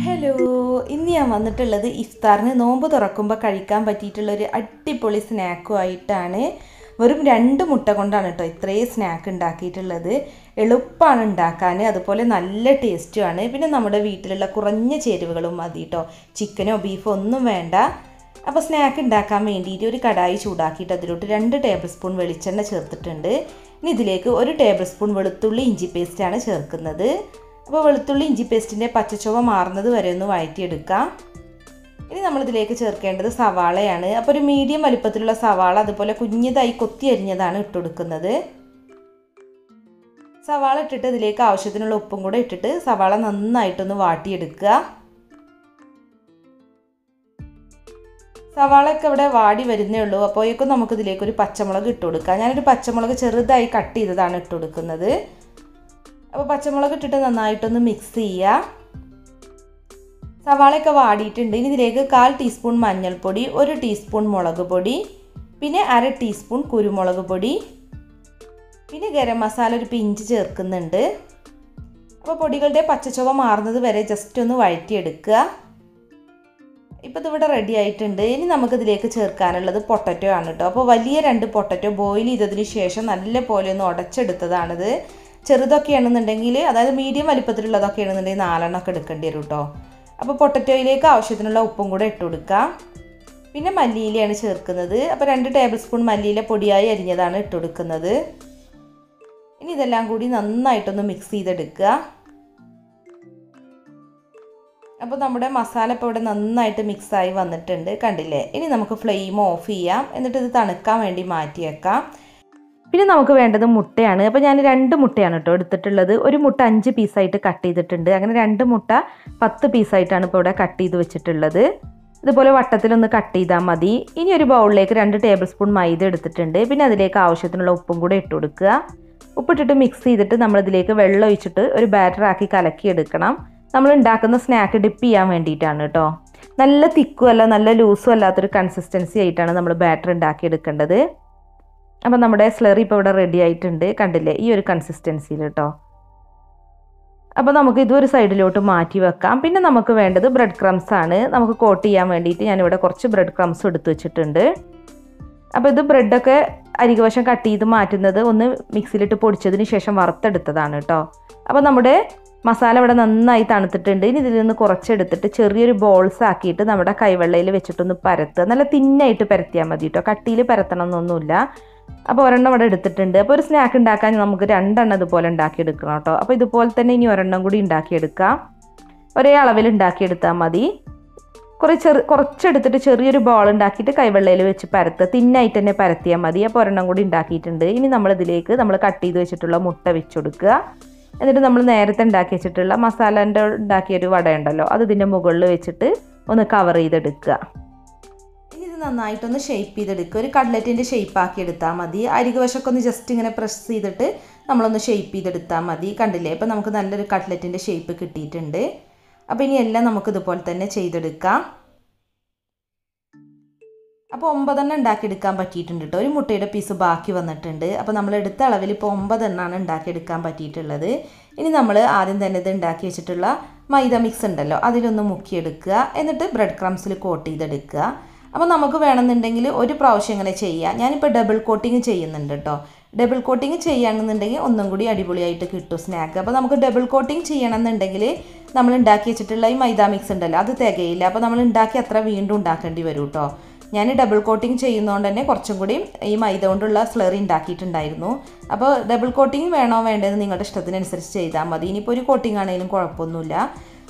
Hello, ഇന്ന് ഞാൻ വന്നിട്ടുള്ളത് ഇഫ്താറിന് നോമ്പ് തുറക്കുമ്പോൾ കഴിക്കാൻ പറ്റിയിട്ടുള്ളൊരു അടിപൊളി സ്നാക്കുമായിട്ടാണ്. വെറും 2 മുട്ട കൊണ്ടാണ് കേട്ടോ ഇത്രയും സ്നാക്ക് ഉണ്ടാക്കിയിട്ടുള്ളത്. എളുപ്പമാണ് ഉണ്ടാക്കാൻ, അതുപോലെ നല്ല ടേസ്റ്റുമാണ്. പിന്നെ നമ്മുടെ വീട്ടിലുള്ള കുറഞ്ഞ ചേരുവകളും മതി കേട്ടോ, ചിക്കനോ ബീഫോ ഒന്നും വേണ്ട. അപ്പോൾ സ്നാക്ക് ഉണ്ടാക്കാൻ വേണ്ടിയിട്ട് ഒരു കടായി ചൂടാക്കിയിട്ട് അതിലോട്ട് 2 ടേബിൾ സ്പൂൺ വെളിച്ചെണ്ണ ചേർത്തിട്ടുണ്ട്. ഇനി ഇതിലേക്ക് 1 ടേബിൾ സ്പൂൺ വെളുത്തുള്ളി ഇഞ്ചി പേസ്റ്റാണ് ചേർക്കുന്നത്. അപ്പോൾ വെളുത്തുള്ളി ഇഞ്ചി പേസ്റ്റിൻ്റെ പച്ചച്ചുവ മാറുന്നത് വരെ ഒന്ന് വഴറ്റിയെടുക്കാം. ഇനി നമ്മളിതിലേക്ക് ചേർക്കേണ്ടത് സവാളയാണ്. അപ്പോൾ ഒരു മീഡിയം വലിപ്പത്തിലുള്ള സവാള അതുപോലെ കുഞ്ഞതായി കൊത്തി അരിഞ്ഞതാണ് ഇട്ടുകൊടുക്കുന്നത്. സവാള ഇട്ടിട്ട് ഇതിലേക്ക് ആവശ്യത്തിനുള്ള ഉപ്പും കൂടെ ഇട്ടിട്ട് സവാള നന്നായിട്ടൊന്ന് വാട്ടിയെടുക്കുക. സവാളയൊക്കെ ഇവിടെ വാടി വരുന്നേ ഉള്ളൂ. അപ്പോഴേക്കും നമുക്കിതിലേക്ക് ഒരു പച്ചമുളക് ഇട്ട് കൊടുക്കാം. ഞാനൊരു പച്ചമുളക് ചെറുതായി കട്ട് ചെയ്തതാണ് ഇട്ട് കൊടുക്കുന്നത്. അപ്പോൾ പച്ചമുളക് ഇട്ടിട്ട് നന്നായിട്ടൊന്ന് മിക്സ് ചെയ്യുക. സവാളയൊക്കെ വാടിയിട്ടുണ്ട്. ഇനി ഇതിലേക്ക് 1/4 ടീസ്പൂൺ മഞ്ഞൾപ്പൊടി, 1 ടീസ്പൂൺ മുളക് പൊടി, പിന്നെ 1/2 ടീസ്പൂൺ കുരുമുളക് പൊടി, പിന്നെ ഗരം മസാല ഒരു പിഞ്ച് ചേർക്കുന്നുണ്ട്. അപ്പോൾ പൊടികളുടെ പച്ചച്ചുവ മാറുന്നത് വരെ ജസ്റ്റ് ഒന്ന് വഴറ്റിയെടുക്കുക. ഇപ്പോൾ ഇതിവിടെ റെഡി ആയിട്ടുണ്ട്. ഇനി നമുക്കിതിലേക്ക് ചേർക്കാനുള്ളത് പൊട്ടറ്റോ ആണ് കേട്ടോ. അപ്പോൾ വലിയ 2 പൊട്ടറ്റോ ബോയിൽ ചെയ്തതിന് ശേഷം നല്ല പോലെ ഒന്ന് ഉടച്ചെടുത്തതാണിത്. ചെറുതൊക്കെയാണെന്നുണ്ടെങ്കിൽ, അതായത് മീഡിയം വലിപ്പത്തിലുള്ളതൊക്കെ ആണെന്നുണ്ടെങ്കിൽ 4 എണ്ണമൊക്കെ എടുക്കേണ്ടി വരും കേട്ടോ. അപ്പോൾ പൊട്ടറ്റോയിലേക്ക് ആവശ്യത്തിനുള്ള ഉപ്പും കൂടെ ഇട്ട് കൊടുക്കാം. പിന്നെ മല്ലിയിലയാണ് ചേർക്കുന്നത്. അപ്പോൾ 2 ടേബിൾ സ്പൂൺ മല്ലിയില പൊടിയായി അരിഞ്ഞതാണ് ഇട്ട് കൊടുക്കുന്നത്. ഇനി ഇതെല്ലാം കൂടി നന്നായിട്ടൊന്ന് മിക്സ് ചെയ്തെടുക്കുക. അപ്പോൾ നമ്മുടെ മസാല ഇപ്പോൾ ഇവിടെ നന്നായിട്ട് മിക്സായി വന്നിട്ടുണ്ട്, കണ്ടില്ലേ? ഇനി നമുക്ക് ഫ്ലെയിം ഓഫ് ചെയ്യാം. എന്നിട്ട് ഇത് തണുക്കാൻ വേണ്ടി മാറ്റി വെക്കാം. പിന്നെ നമുക്ക് വേണ്ടത് മുട്ടയാണ്. അപ്പോൾ ഞാൻ 2 മുട്ടയാണ് കേട്ടോ എടുത്തിട്ടുള്ളത്. ഒരു മുട്ട 5 പീസായിട്ട് കട്ട് ചെയ്തിട്ടുണ്ട്. അങ്ങനെ 2 മുട്ട 10 പീസായിട്ടാണ് ഇപ്പോൾ ഇവിടെ കട്ട് ചെയ്ത് വെച്ചിട്ടുള്ളത്. ഇതുപോലെ വട്ടത്തിലൊന്ന് കട്ട് ചെയ്താൽ മതി. ഇനി ഒരു ബൗളിലേക്ക് 2 ടേബിൾ സ്പൂൺ മൈദ എടുത്തിട്ടുണ്ട്. പിന്നെ അതിലേക്ക് ആവശ്യത്തിനുള്ള ഉപ്പും കൂടെ ഇട്ട് കൊടുക്കുക. ഉപ്പിട്ടിട്ട് മിക്സ് ചെയ്തിട്ട് നമ്മളിതിലേക്ക് വെള്ളം ഒഴിച്ചിട്ട് ഒരു ബാറ്ററാക്കി കലക്കിയെടുക്കണം. നമ്മൾ ഉണ്ടാക്കുന്ന സ്നാക്ക് ഡിപ്പ് ചെയ്യാൻ വേണ്ടിയിട്ടാണ് കേട്ടോ. നല്ല തിക്കും അല്ല നല്ല ലൂസും അല്ലാത്തൊരു കൺസിസ്റ്റൻസി ആയിട്ടാണ് നമ്മൾ ബാറ്റർ ഉണ്ടാക്കിയെടുക്കേണ്ടത്. അപ്പം നമ്മുടെ സ്ലറി ഇപ്പോൾ ഇവിടെ റെഡി ആയിട്ടുണ്ട്, കണ്ടില്ലേ? ഈ ഒരു കൺസിസ്റ്റൻസിയിൽ കേട്ടോ. അപ്പോൾ നമുക്ക് ഇതൊരു സൈഡിലോട്ട് മാറ്റി വെക്കാം. പിന്നെ നമുക്ക് വേണ്ടത് ബ്രെഡ് ക്രംസ് ആണ്. നമുക്ക് കോട്ട് ചെയ്യാൻ വേണ്ടിയിട്ട് ഞാനിവിടെ കുറച്ച് ബ്രെഡ് ക്രംസ് എടുത്ത് വെച്ചിട്ടുണ്ട്. അപ്പോൾ ഇത് ബ്രെഡൊക്കെ അരികുവശം കട്ട് ചെയ്ത് മാറ്റുന്നത് ഒന്ന് മിക്സിയിലിട്ട് പൊടിച്ചതിന് ശേഷം വറുത്തെടുത്തതാണ് കേട്ടോ. അപ്പോൾ നമ്മുടെ മസാല ഇവിടെ നന്നായി തണുത്തിട്ടുണ്ട്. ഇനി ഇതിൽ നിന്ന് കുറച്ചെടുത്തിട്ട് ചെറിയൊരു ബോൾസ് ആക്കിയിട്ട് നമ്മുടെ കൈവെള്ളയിൽ വെച്ചിട്ടൊന്ന് പരത്തുക. നല്ല തിന്നായിട്ട് പരത്തിയാൽ മതി കേട്ടോ, കട്ടിയിൽ പരത്തണം എന്നൊന്നുമില്ല. അപ്പോൾ ഒരെണ്ണം ഇവിടെ എടുത്തിട്ടുണ്ട്. അപ്പോൾ ഒരു സ്നാക്ക് ഉണ്ടാക്കാൻ നമുക്ക് 2 എണ്ണം ഇതുപോലെ ഉണ്ടാക്കിയെടുക്കണം കേട്ടോ. അപ്പോൾ ഇതുപോലെ തന്നെ ഇനി ഒരെണ്ണം കൂടി ഉണ്ടാക്കിയെടുക്കാം. ഒരേ അളവിൽ ഉണ്ടാക്കിയെടുത്താൽ മതി. കുറച്ചെടുത്തിട്ട് ചെറിയൊരു ബോൾ ഉണ്ടാക്കിയിട്ട് കൈവെള്ളയിൽ വെച്ച് പരത്തുക. തിന്നായിട്ട് തന്നെ പരത്തിയാൽ മതി. അപ്പോൾ ഒരെണ്ണം കൂടി ഉണ്ടാക്കിയിട്ടുണ്ട്. ഇനി നമ്മളിതിലേക്ക് നമ്മൾ കട്ട് ചെയ്ത് വെച്ചിട്ടുള്ള മുട്ട വെച്ച് കൊടുക്കുക. എന്നിട്ട് നമ്മൾ നേരത്തെ ഉണ്ടാക്കി വെച്ചിട്ടുള്ള മസാലേൻ്റെ ഉണ്ടാക്കിയൊരു വട ഉണ്ടല്ലോ, അത് ഇതിൻ്റെ മുകളിൽ വെച്ചിട്ട് ഒന്ന് കവർ ചെയ്തെടുക്കുക. ഇനി ഇത് നന്നായിട്ടൊന്ന് ഷേപ്പ് ചെയ്തെടുക്കുക. ഒരു കട്ട്ലറ്റിൻ്റെ ഷേപ്പ് ആക്കി എടുത്താൽ മതി. അരികുവശമൊക്കെ ഒന്ന് ജസ്റ്റ് ഇങ്ങനെ പ്രസ് ചെയ്തിട്ട് നമ്മളൊന്ന് ഷേപ്പ് ചെയ്തെടുത്താൽ മതി. കണ്ടില്ലേ? അപ്പോൾ നമുക്ക് നല്ലൊരു കട്ട്ലറ്റിൻ്റെ ഷേപ്പ് കിട്ടിയിട്ടുണ്ട്. അപ്പോൾ ഇനി എല്ലാം നമുക്ക് ഇതുപോലെ തന്നെ ചെയ്തെടുക്കാം. അപ്പോൾ 9 എണ്ണം ഉണ്ടാക്കിയെടുക്കാൻ പറ്റിയിട്ടുണ്ട് കേട്ടോ. ഒരു മുട്ടയുടെ പീസ് ബാക്കി വന്നിട്ടുണ്ട്. അപ്പോൾ നമ്മൾ എടുത്ത അളവിൽ ഇപ്പോൾ 9 എണ്ണമാണ് ഉണ്ടാക്കിയെടുക്കാൻ പറ്റിയിട്ടുള്ളത്. ഇനി നമ്മൾ ആദ്യം തന്നെ ഇത് ഉണ്ടാക്കി വെച്ചിട്ടുള്ള മൈദ മിക്സ് ഉണ്ടല്ലോ, അതിലൊന്ന് മുക്കിയെടുക്കുക. എന്നിട്ട് ബ്രെഡ് ക്രംസിൽ കോട്ട് ചെയ്തെടുക്കുക. അപ്പോൾ നമുക്ക് വേണമെന്നുണ്ടെങ്കിൽ ഒരു പ്രാവശ്യം ഇങ്ങനെ ചെയ്യാം. ഞാനിപ്പോൾ ഡബിൾ കോട്ടിങ് ചെയ്യുന്നുണ്ട് കേട്ടോ. ഡബിൾ കോട്ടിങ് ചെയ്യുകയാണെന്നുണ്ടെങ്കിൽ ഒന്നും കൂടി അടിപൊളിയായിട്ട് കിട്ടും സ്നാക്ക്. അപ്പോൾ നമുക്ക് ഡബിൾ കോട്ടിങ് ചെയ്യണമെന്നുണ്ടെങ്കിൽ നമ്മൾ ഉണ്ടാക്കി വെച്ചിട്ടുള്ള ഈ മൈദ മിക്സ് ഉണ്ടല്ലോ, അത് തികയില്ല. അപ്പോൾ നമ്മൾ ഉണ്ടാക്കി അത്ര വീണ്ടും ഉണ്ടാക്കേണ്ടി വരും കേട്ടോ. ഞാൻ ഡബിൾ കോട്ടിങ് ചെയ്യുന്നതുകൊണ്ട് തന്നെ കുറച്ചും കൂടി ഈ മൈദ കൊണ്ടുള്ള സ്ലറി ഉണ്ടാക്കിയിട്ടുണ്ടായിരുന്നു. അപ്പോൾ ഡബിൾ കോട്ടിങ് വേണോ വേണ്ടതെന്ന് നിങ്ങളുടെ ഇഷ്ടത്തിനനുസരിച്ച് ചെയ്താൽ മതി. ഇനിയിപ്പോൾ ഒരു കോട്ടിങ് ആണെങ്കിലും കുഴപ്പമൊന്നുമില്ല.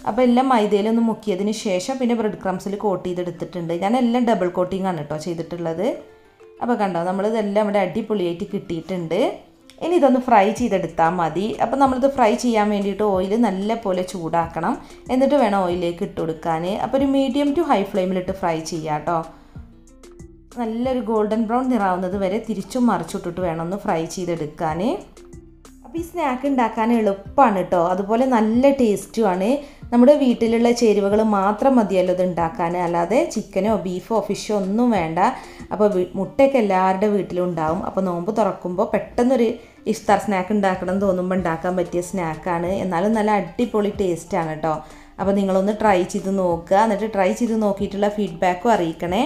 അപ്പോൾ എല്ലാം മൈദയിലൊന്ന് മുക്കിയതിന് ശേഷം പിന്നെ ബ്രെഡ് ക്രംസിൽ കോട്ട് ചെയ്തെടുത്തിട്ടുണ്ട്. ഞാൻ എല്ലാം ഡബിൾ കോട്ടിങ് ആണ് കേട്ടോ ചെയ്തിട്ടുള്ളത്. അപ്പോൾ കണ്ടോ, നമ്മളിതെല്ലാം ഇവിടെ അടിപൊളിയായിട്ട് കിട്ടിയിട്ടുണ്ട്. ഇനി ഇതൊന്ന് ഫ്രൈ ചെയ്തെടുത്താൽ മതി. അപ്പോൾ നമ്മളിത് ഫ്രൈ ചെയ്യാൻ വേണ്ടിയിട്ട് ഓയിൽ നല്ല പോലെ ചൂടാക്കണം. എന്നിട്ട് വേണം ഓയിലേക്ക് ഇട്ട് കൊടുക്കാൻ. അപ്പോൾ ഒരു മീഡിയം ടു ഹൈ ഫ്ലെയിമിലിട്ട് ഫ്രൈ ചെയ്യാം കേട്ടോ. നല്ലൊരു ഗോൾഡൻ ബ്രൗൺ നിറാവുന്നത് വരെ തിരിച്ചും മറിച്ചിട്ടിട്ട് വേണം ഒന്ന് ഫ്രൈ ചെയ്തെടുക്കാൻ. അപ്പോൾ ഈ സ്നാക്ക് ഉണ്ടാക്കാൻ എളുപ്പമാണ് കേട്ടോ, അതുപോലെ നല്ല ടേസ്റ്റുമാണ്. നമ്മുടെ വീട്ടിലുള്ള ചേരുവകൾ മാത്രം മതിയല്ലോ ഇത് ഉണ്ടാക്കാൻ, അല്ലാതെ ചിക്കനോ ബീഫോ ഫിഷോ ഒന്നും വേണ്ട. അപ്പോൾ മുട്ടയൊക്കെ എല്ലാവരുടെ വീട്ടിലും ഉണ്ടാവും. അപ്പോൾ നോമ്പ് തുറക്കുമ്പോൾ പെട്ടെന്നൊരു ഇഫ്താർ സ്നാക്ക് ഉണ്ടാക്കണം തോന്നുമ്പോൾ ഉണ്ടാക്കാൻ പറ്റിയ സ്നാക്കാണ്. എന്നാലും നല്ല അടിപൊളി ടേസ്റ്റാണ് കേട്ടോ. അപ്പോൾ നിങ്ങളൊന്ന് ട്രൈ ചെയ്ത് നോക്കുക. എന്നിട്ട് ട്രൈ ചെയ്ത് നോക്കിയിട്ടുള്ള ഫീഡ്ബാക്കും അറിയിക്കണേ.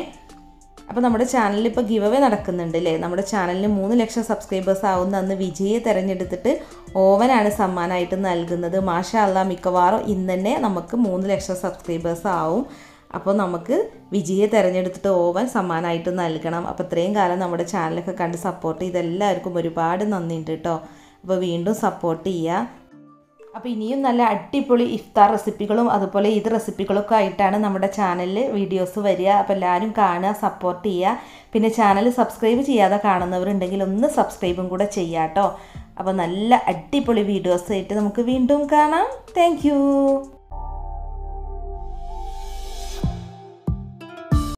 അപ്പോൾ നമ്മുടെ ചാനലിൽ ഇപ്പോൾ ഗിവ് അവേ നടക്കുന്നുണ്ട് അല്ലേ. നമ്മുടെ ചാനലിന് 3 ലക്ഷം സബ്സ്ക്രൈബേഴ്സ് ആവുന്ന അന്ന് വിജയെ തിരഞ്ഞെടുത്തിട്ട് ഓവനാണ് സമ്മാനമായിട്ട് നൽകുന്നത്. മാഷാ അല്ലാ, മിക്കവാറും ഇന്ന് തന്നെ നമുക്ക് 3 ലക്ഷം സബ്സ്ക്രൈബേഴ്സ് ആവും. അപ്പോൾ നമുക്ക് വിജയെ തിരഞ്ഞെടുത്തിട്ട് ഓവൻ സമ്മാനമായിട്ട് നൽകണം. അപ്പോൾ ഇത്രയും കാലം നമ്മുടെ ചാനലൊക്കെ കണ്ട് സപ്പോർട്ട് ചെയ്ത് എല്ലാവർക്കും ഒരുപാട് നന്ദിയുണ്ട് കേട്ടോ. അപ്പോൾ വീണ്ടും സപ്പോർട്ട് ചെയ്യുക. അപ്പോൾ ഇനിയും നല്ല അടിപൊളി ഇഫ്താർ റെസിപ്പികളും അതുപോലെ ഈദ് റെസിപ്പികളൊക്കെ ആയിട്ടാണ് നമ്മുടെ ചാനലിൽ വീഡിയോസ് വരിക. അപ്പോൾ എല്ലാവരും കാണുക, സപ്പോർട്ട് ചെയ്യുക. പിന്നെ ചാനൽ സബ്സ്ക്രൈബ് ചെയ്യാതെ കാണുന്നവരുണ്ടെങ്കിൽ ഒന്ന് സബ്സ്ക്രൈബും കൂടെ ചെയ്യുക കേട്ടോ. അപ്പോൾ നല്ല അടിപൊളി വീഡിയോസ് ആയിട്ട് നമുക്ക് വീണ്ടും കാണാം. താങ്ക്